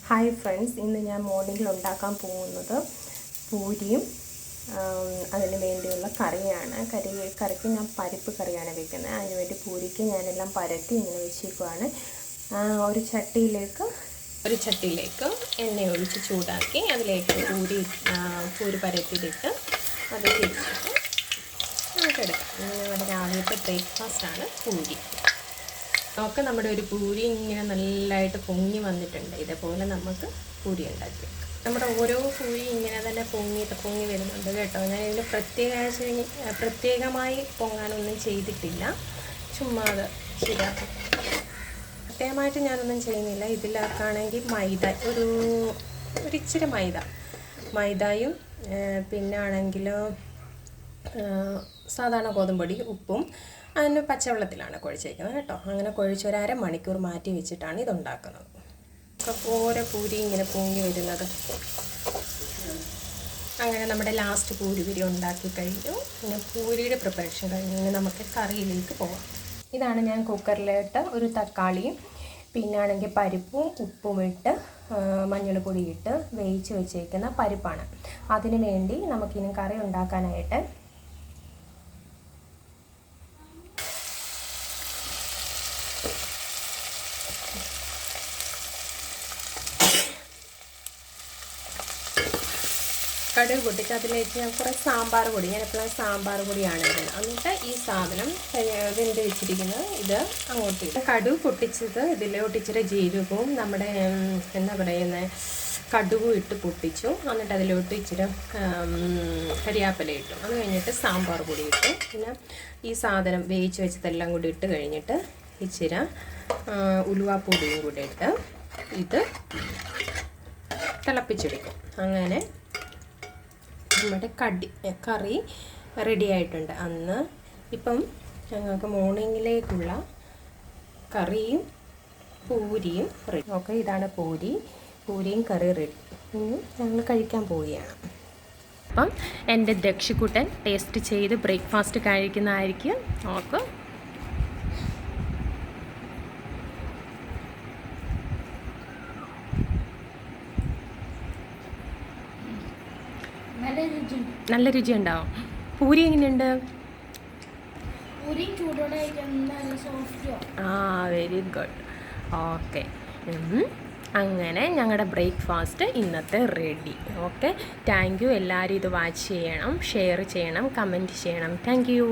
Hi friends, ഇന്ന് ഞാൻ മോർണിംഗിൽ ഉണ്ടാക്കാൻ പോകുന്നത് പൂരിയും അതിന് വേണ്ടിയുള്ള കറിയാണ്. കറിക്ക് ഞാൻ പരിപ്പ് കറിയാണ് വെക്കുന്നത്. അതിനുവേണ്ടി പൂരിക്ക് ഞാനെല്ലാം പരത്തി ഇങ്ങനെ വെച്ചേക്കുവാണ്. ഒരു ചട്ടിയിലേക്ക് എണ്ണ ഒഴിച്ച് ചൂടാക്കി അതിലേക്ക് പൂരി പരത്തിയിട്ട് അത് തിരിച്ചിട്ട് നമുക്കെടുക്കാം. നമ്മുടെ രാവിലത്തെ ബ്രേക്ക്ഫാസ്റ്റാണ് പൂരി. നമുക്ക് നമ്മുടെ ഒരു പൂരി ഇങ്ങനെ നല്ലതായിട്ട് പൊങ്ങി വന്നിട്ടുണ്ട്. ഇതേപോലെ നമുക്ക് പൂരി ഉണ്ടാക്കി വെക്കാം. നമ്മുടെ ഓരോ പൂരി ഇങ്ങനെ തന്നെ പൊങ്ങി വരുന്നുണ്ട് കേട്ടോ. ഞാൻ ഇതിന് പ്രത്യേകമായി പൊങ്ങാനൊന്നും ചെയ്തിട്ടില്ല, ചുമ്മാ അത് ശരിയാക്കും. പ്രത്യേകമായിട്ട് ഞാനൊന്നും ചെയ്യുന്നില്ല. ഇതിലാക്കാണെങ്കിൽ ഒരിച്ചിരി മൈദയും പിന്നെ ആണെങ്കിൽ സാധാരണ ഗോതമ്പൊടി, ഉപ്പും അതിന് പച്ചവെള്ളത്തിലാണ് കുഴച്ചേക്കുന്നത് കേട്ടോ. അങ്ങനെ കുഴച്ച് ഒരു അരമണിക്കൂർ മാറ്റി വെച്ചിട്ടാണ് ഇതുണ്ടാക്കുന്നത്. ഓരോ പൂരി ഇങ്ങനെ പൊങ്ങി വരുന്നത്. അങ്ങനെ നമ്മുടെ ലാസ്റ്റ് പൂരി ഉണ്ടാക്കി കഴിഞ്ഞു. പിന്നെ പൂരിയുടെ പ്രിപ്പറേഷൻ കഴിഞ്ഞു. ഇനി നമുക്ക് കറിയിലേക്ക് പോകാം. ഇതാണ് ഞാൻ കുക്കറിലിട്ട് ഒരു തക്കാളിയും പിന്നെ ആണെങ്കിൽ പരിപ്പും ഉപ്പും ഇട്ട് മഞ്ഞൾപ്പൊടി ഇട്ട് വേവിച്ച് വെച്ചേക്കുന്ന പരിപ്പാണ്. അതിന് വേണ്ടി നമുക്കിനി കറി ഉണ്ടാക്കാനായിട്ട് കടുക് പൊട്ടിച്ച് അതിലേക്ക് ഞാൻ കുറേ സാമ്പാർ പൊടി, ഞാൻ എപ്പോഴും സാമ്പാർ പൊടിയാണ് ഇടുന്നത്. എന്നിട്ട് ഈ സാധനം വെന്ത് വെച്ചിരിക്കുന്നത് ഇത് അങ്ങോട്ട് ഇട്ട് കടുക് പൊട്ടിച്ചത് ഇതിലോട്ട് ഇച്ചിരി ജീരകവും നമ്മുടെ എന്താ പറയുന്നത് കടുകും ഇട്ട് പൊട്ടിച്ചു. എന്നിട്ട് അതിലോട്ട് ഇച്ചിരി കരിയാപ്പില ഇട്ടു. അത് കഴിഞ്ഞിട്ട് സാമ്പാർ പൊടി ഇട്ടു. പിന്നെ ഈ സാധനം വേവിച്ച് വെച്ചതെല്ലാം കൂടി ഇട്ട് കഴിഞ്ഞിട്ട് ഇച്ചിരി ഉലുവാപ്പൊടിയും കൂടി ഇട്ട് ഇത് തിളപ്പിച്ചെടുക്കും. അങ്ങനെ നമ്മുടെ കറി റെഡി ആയിട്ടുണ്ട്. ഇപ്പം ഞങ്ങൾക്ക് മോർണിംഗിലേക്കുള്ള കറിയും പൂരിയും റെഡി. ഓക്കെ, ഇതാണ് പൂരിയും കറി റെഡി. ഞങ്ങൾ കഴിക്കാൻ പോവുകയാണ്. അപ്പം എൻ്റെ ദക്ഷിക്കുട്ടൻ ടേസ്റ്റ് ചെയ്ത് ബ്രേക്ക്ഫാസ്റ്റ് കഴിക്കുന്നതായിരിക്കും. ഓക്കെ, നല്ല രുചി ഉണ്ടാവും. പൂരി എങ്ങനെയുണ്ട്? Very good. ഓക്കെ, അങ്ങനെ ഞങ്ങളുടെ ബ്രേക്ക്ഫാസ്റ്റ് ഇന്നത്തെ റെഡി. Okay, thank you. എല്ലാവരും ഇത് വാച്ച് ചെയ്യണം, ഷെയർ ചെയ്യണം, കമൻറ്റ് ചെയ്യണം. Thank you.